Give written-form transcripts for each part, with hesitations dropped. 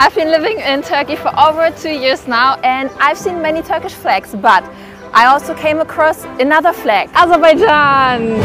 I've been living in Turkey for over 2 years now and I've seen many Turkish flags, but I also came across another flag, Azerbaijan!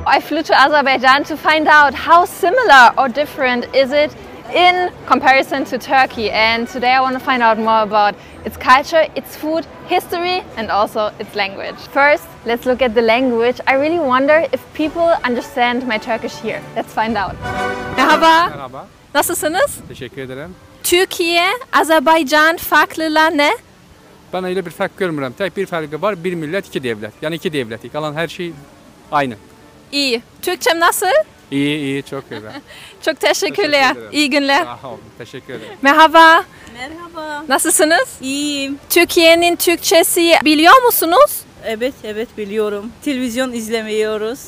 I flew to Azerbaijan to find out how similar or different is it in comparison to Turkey, and today I want to find out more about its culture, its food, history and also its language. First, let's look at the language. I really wonder if people understand my Turkish here. Let's find out. Merhaba. Merhaba. Nasılsınız? Teşekkür ederim. Türkiye, Azerbaycan farklılığı ne? Ben öyle bir fark görmürəm. Tek bir farkı var. Bir millet, iki devlet. Yani iki devlet. Kalan her şey aynı. İyi. Türkçem nasıl? İyi, iyi. Çok güzel. Çok teşekkürler. Teşekkür İyi günler. Sağ olun. Teşekkür ederim. Merhaba. Merhaba. Nasılsınız? İyiyim. Türkiye'nin Türkçesi biliyor musunuz? Evet biliyorum. Televizyon izlemiyoruz.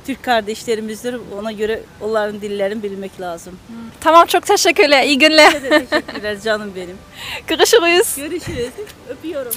Türk kardeşlerimizdir. Ona göre onların dillerini bilmek lazım. Tamam, çok teşekkürler. İyi günler. Size de teşekkürler canım benim. Görüşürüz. Görüşürüz. Öpüyorum.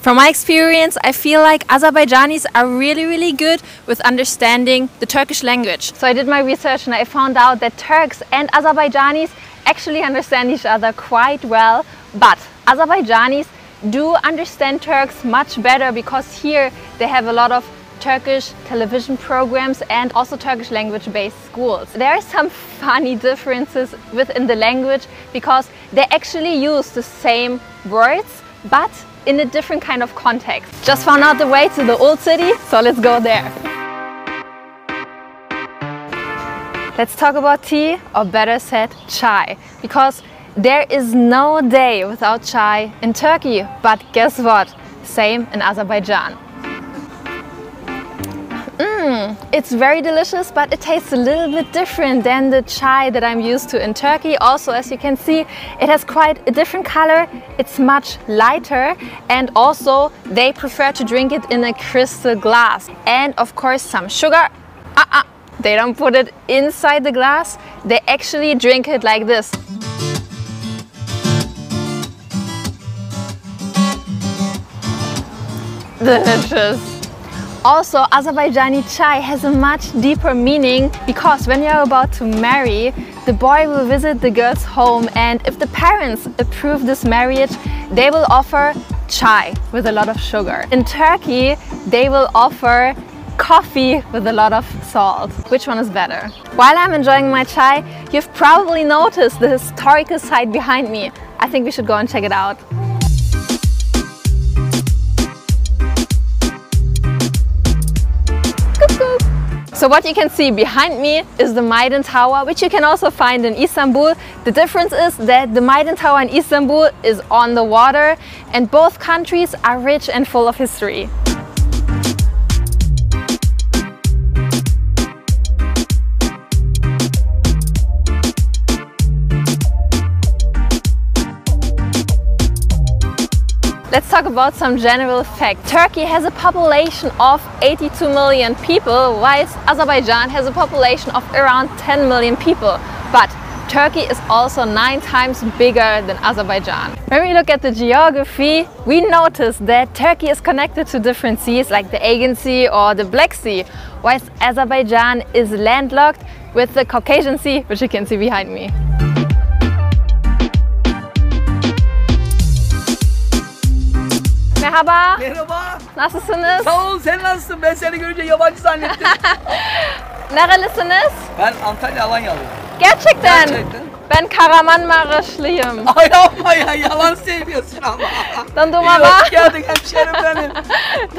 From my experience, I feel like Azerbaijanis are really good with understanding the Turkish language. So I did my research and I found out that Turks and Azerbaijanis actually understand each other quite well, but Azerbaijanis do understand Turks much better because here they have a lot of Turkish television programs and also Turkish language-based schools. There are some funny differences within the language because they actually use the same words but in a different kind of context. Just found out the way to the old city, so let's go there. Let's talk about tea, or better said, chai, because there is no day without chai in Turkey, but guess what? Same in Azerbaijan. It's very delicious, but it tastes a little bit different than the chai that I'm used to in Turkey. Also, as you can see, it has quite a different color. It's much lighter, and also they prefer to drink it in a crystal glass. And of course some sugar. They don't put it inside the glass. They actually drink it like this. Delicious. Also, Azerbaijani chai has a much deeper meaning because when you're about to marry, the boy will visit the girl's home, and if the parents approve this marriage, they will offer chai with a lot of sugar. In Turkey, they will offer coffee with a lot of salt. Which one is better? While I'm enjoying my chai, you've probably noticed the historical site behind me. I think we should go and check it out. So what you can see behind me is the Maidan Tower, which you can also find in Istanbul. The difference is that the Maidan Tower in Istanbul is on the water, and both countries are rich and full of history. Let's talk about some general facts. Turkey has a population of 82 million people, whilst Azerbaijan has a population of around 10 million people. But Turkey is also 9 times bigger than Azerbaijan. When we look at the geography, we notice that Turkey is connected to different seas like the Aegean Sea or the Black Sea, whilst Azerbaijan is landlocked with the Caucasian Sea, which you can see behind me. Merhaba. Merhaba. Nasılsınız? Sağ ol, sen nasılsın? Ben seni görünce yabancı zannettim. Nerelisiniz? Ben Antalya Alanyalıyım. Gerçekten? Gerçekten. Ben Kahramanmaraşlıyım. Ay yapma ya, yalan söylüyorsun ama. Dondurma İyi, var. hoş geldin hemşerim benim.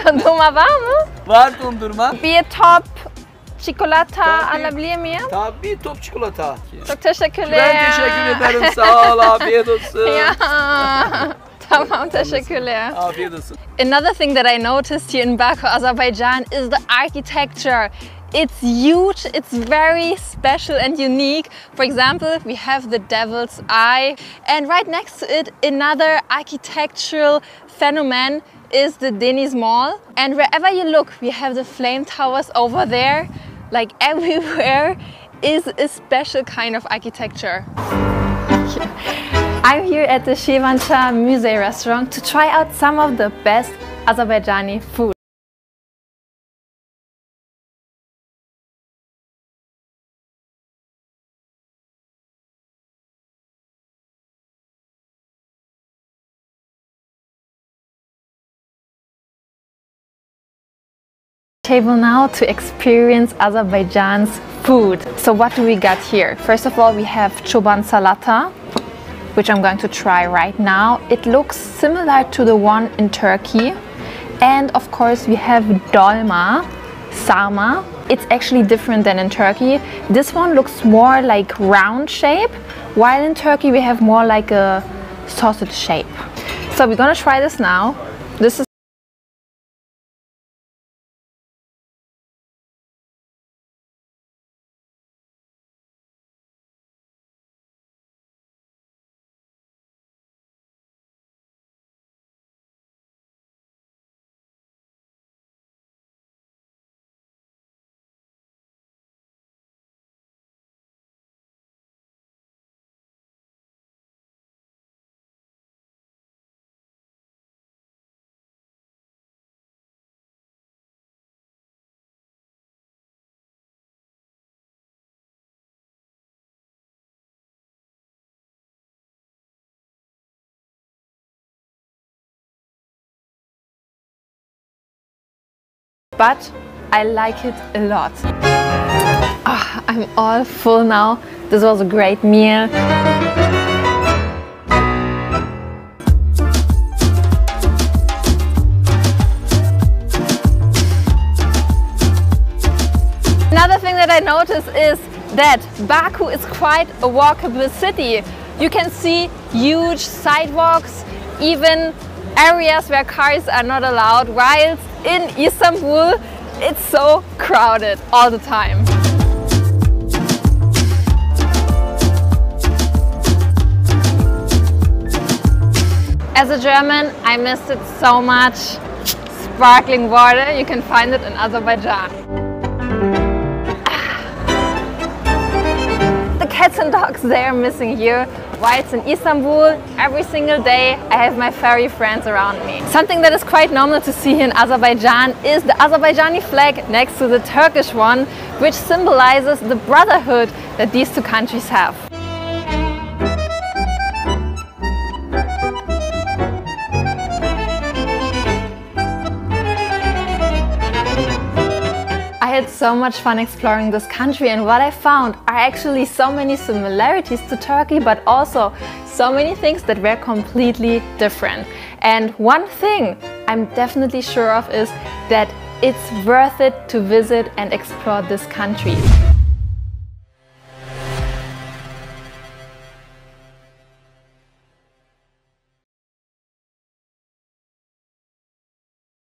Dondurma var mı? Var dondurma. Bir top çikolata Tabii. alabilir miyim? Tabii, top çikolata. Çok teşekkürler. Ben teşekkür ederim, sağ ol, afiyet olsun. Ya. Tamam, teşekkürler. Afiyet olsun. Another thing that I noticed here in Baku, Azerbaijan is the architecture. It's huge, it's very special and unique. For example, we have the Devil's Eye, and right next to it, another architectural phenomenon is the Deniz Mall. And wherever you look, we have the flame towers over there. Like everywhere is a special kind of architecture. I'm here at the Shevancha Musée restaurant to try out some of the best Azerbaijani food. table now to experience Azerbaijan's food. So what do we got here? First of all, we have choban salata, which I'm going to try right now. It looks similar to the one in Turkey. And of course we have dolma, sarma. It's actually different than in Turkey. This one looks more like round shape, while in Turkey we have more like a sausage shape. So we're gonna try this now. This is but I like it a lot. Oh, I'm all full now. This was a great meal. Another thing that I noticed is that Baku is quite a walkable city. You can see huge sidewalks, even areas where cars are not allowed, whilst in Istanbul it's so crowded all the time. As a German, I missed it so much. Sparkling water, you can find it in Azerbaijan. The cats and dogs, they are missing here. Whilst in Istanbul, every single day I have my furry friends around me. Something that is quite normal to see here in Azerbaijan is the Azerbaijani flag next to the Turkish one, which symbolizes the brotherhood that these two countries have. I had so much fun exploring this country, and what I found are actually so many similarities to Turkey, but also so many things that were completely different. And one thing I'm definitely sure of is that it's worth it to visit and explore this country.